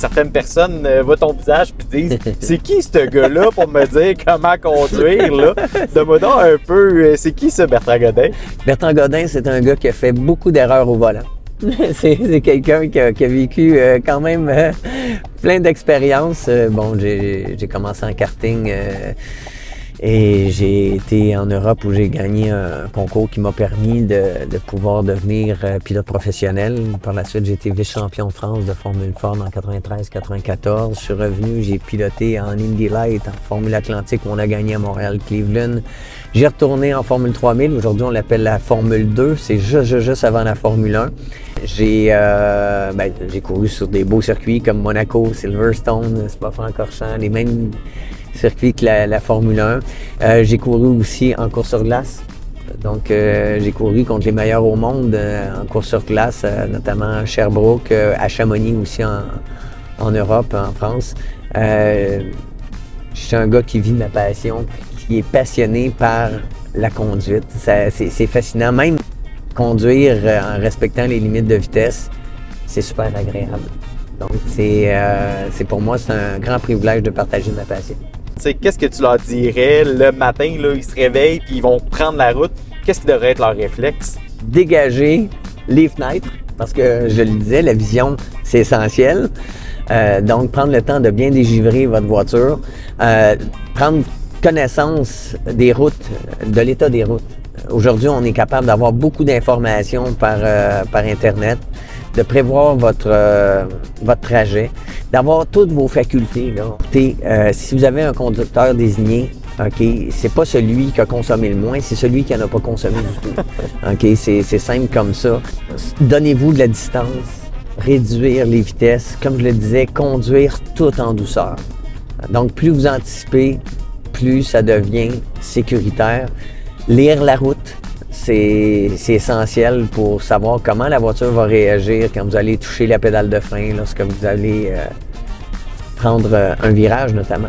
certaines personnes voient ton visage puis disent « C'est qui ce gars-là pour me dire comment conduire? » là? Donne-moi donc un peu, c'est qui ça, Bertrand Godin? Bertrand Godin, c'est un gars qui a fait beaucoup d'erreurs au volant. C'est quelqu'un qui a vécu quand même plein d'expériences. Bon, j'ai commencé en karting et j'ai été en Europe où j'ai gagné un concours qui m'a permis de pouvoir devenir pilote professionnel. Par la suite, j'ai été vice-champion de France de Formule Ford en 93-94. Je suis revenu, j'ai piloté en Indy Light, en Formule Atlantique où on a gagné à Montréal-Cleveland. J'ai retourné en Formule 3000. Aujourd'hui, on l'appelle la Formule 2. C'est juste avant la Formule 1. J'ai couru sur des beaux circuits comme Monaco, Silverstone, Spa-Francorchamps, les mêmes circuits que la Formule 1. J'ai couru aussi en course sur glace. Donc, j'ai couru contre les meilleurs au monde en course sur glace, notamment à Sherbrooke, à Chamonix aussi en Europe, en France. Je suis un gars qui vit ma passion, qui est passionné par la conduite. C'est fascinant. Même conduire en respectant les limites de vitesse, c'est super agréable. Donc, pour moi, c'est un grand privilège de partager ma passion. Tu sais, qu'est-ce que tu leur dirais le matin, là, ils se réveillent puis ils vont prendre la route? Qu'est-ce qui devrait être leur réflexe? Dégager les fenêtres, parce que je le disais, la vision, c'est essentiel. Donc, prendre le temps de bien dégivrer votre voiture, prendre connaissance des routes, de l'état des routes. Aujourd'hui, on est capable d'avoir beaucoup d'informations par Internet, de prévoir votre trajet, d'avoir toutes vos facultés. Là. Écoutez, si vous avez un conducteur désigné, OK, c'est pas celui qui a consommé le moins, c'est celui qui n'en a pas consommé du tout. OK, c'est simple comme ça. Donnez-vous de la distance, réduire les vitesses. Comme je le disais, conduire tout en douceur. Donc, plus vous anticipez, plus ça devient sécuritaire. Lire la route, c'est essentiel pour savoir comment la voiture va réagir quand vous allez toucher la pédale de frein, lorsque vous allez prendre un virage notamment.